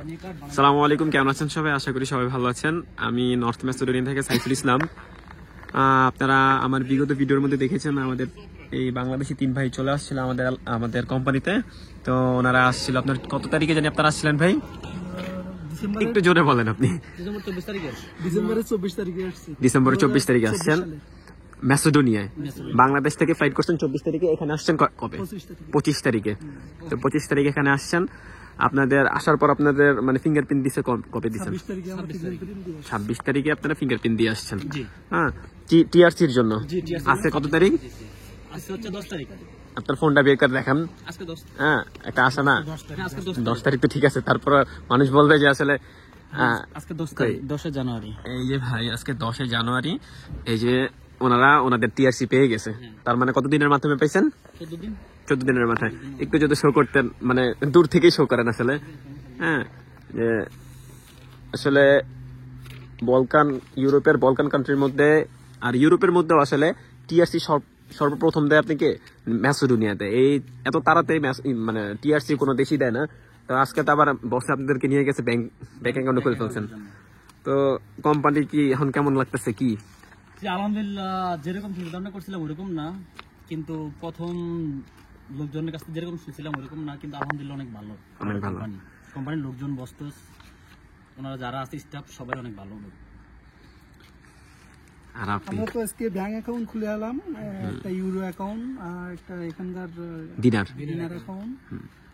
আসসালামু আলাইকুম, কেমন আছেন সবাই? আশা করি সবাই ভালো আছেন। আমি নর্থ ম্যাসেডোনিয়া থেকে সাইফুল ইসলাম। আপনারা আমার বিগত ভিডিওর মধ্যে দেখেছেন আমাদের এই বাংলাদেশি 3 ভাই চলে আসছিল আমাদের কোম্পানিতে। তো ওনারা আসছিল, আপনার কত তারিখে জানি আপনারা আসছিলেন ভাই? একটু জোরে বলেন আপনি। ডিসেম্বরের 24 তারিখে আসছেন ম্যাসেডোনিয়ায়। বাংলাদেশ থেকে ফ্লাইট করছেন 24 তারিখে, এখানে আসছেন কবে? 25 তারিখে। তো 25 তারিখে এখানে আসছেন। আপনাদের আসার পর আপনাদের মানে ফিঙ্গারপ্রিন্ট দিছে কবে দিচ্ছেন? 26 তারিখে আপনারা ফিঙ্গারপ্রিন্ট দিয়ে আসছেন। হ্যাঁ, টিআরসির জন্য আজকে কত তারিখ? আপনার ফোনটা বের করে দেখান। হ্যাঁ, একটা আসা না 10 তারিখ তো ঠিক আছে, তারপর মানুষ বলবে যে আসলে আজকে 10 জানুয়ারি। এই যে ভাই আজকে 10 জানুয়ারি, এই যে ওনাদের টিআরসি পেয়ে গেছে। তার মানে কত দিনের মাধ্যমে পেয়েছেন? 14 দিনের মাথায়। একটু যদি শো করতেন, মানে দূর থেকেই শো করেন আসলে। হ্যাঁ, যে আসলে ইউরোপের বলকান কান্ট্রির মধ্যে আর ইউরোপের মধ্যেও আসলে টিআরসি সর্বপ্রথম দেয় আপনাকে ম্যাসেডোনিয়াতে। এই এত তাড়াতাড়ি মানে টিআরসি কোনো দেশই দেয় না। তো আজকে তো আবার বসে আপনাদেরকে নিয়ে গেছে ব্যাংক অ্যাকাউন্টে করে ফেলছেন। তো কোম্পানি কি এখন কেমন লাগতেছে? কি আলহামদুলিল্লাহ, যেরকম চিন্তা ভাবনা করছিলাম ওরকম না, কিন্তু প্রথম লোকজনের কাছে যেরকম শুনছিলাম ওরকম না, কিন্তু আলহামদুলিল্লাহ অনেক ভালো। কোম্পানির লোকজন, বস্তস, ওনারা যারা আছে স্টাফ সবাই অনেক ভালো লোক। আর আপনি? আমরা তো আজকে ব্যাংক অ্যাকাউন্ট খুলে এলাম, একটা ইউরো অ্যাকাউন্ট আর একটা এখানকার দিনার অ্যাকাউন্ট।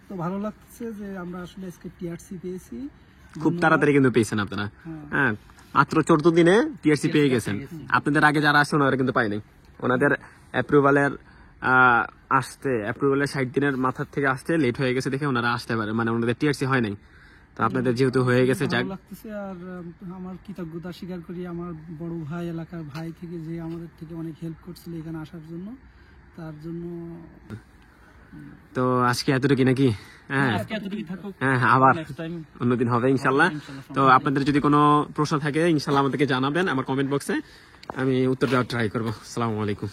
তো ভালো লাগছে যে আমরা আসলে আজকে টিআরসি পেয়েছি। খুব তাড়াতাড়ি কিন্তু পেয়েছেন আপনারা। হ্যাঁ, মাত্র 14 দিনে টিআরসি পেয়ে গেছেন। আপনাদের আগে যারা আসছে ওনারা কিন্তু পায়নি। ওনাদের অ্যাপ্রুভালের 60 দিনের মাথার থেকে আসতে লেট হয়ে গেছে দেখে ওনারা আসতে পারে, মানে ওনাদের টিআরসি হয় নাই। তো আপনাদের যেহেতু হয়ে গেছে, যাক লাগতেছে। আর আমার কৃতজ্ঞতা স্বীকার করি আমার বড় ভাই, এলাকার ভাই থেকে, যে আমাদের থেকে অনেক হেল্প করছিল এখানে আসার জন্য, তার জন্য। তো আজকে এতটুকু নাকি? হ্যাঁ হ্যাঁ, আবার অন্যদিন হবে ইনশাল্লাহ। তো আপনাদের যদি কোনো প্রশ্ন থাকে ইনশাল্লাহ আমাদেরকে জানাবেন আমার কমেন্ট বক্সে, আমি উত্তর দেওয়ার ট্রাই করবো। আসসালামু আলাইকুম।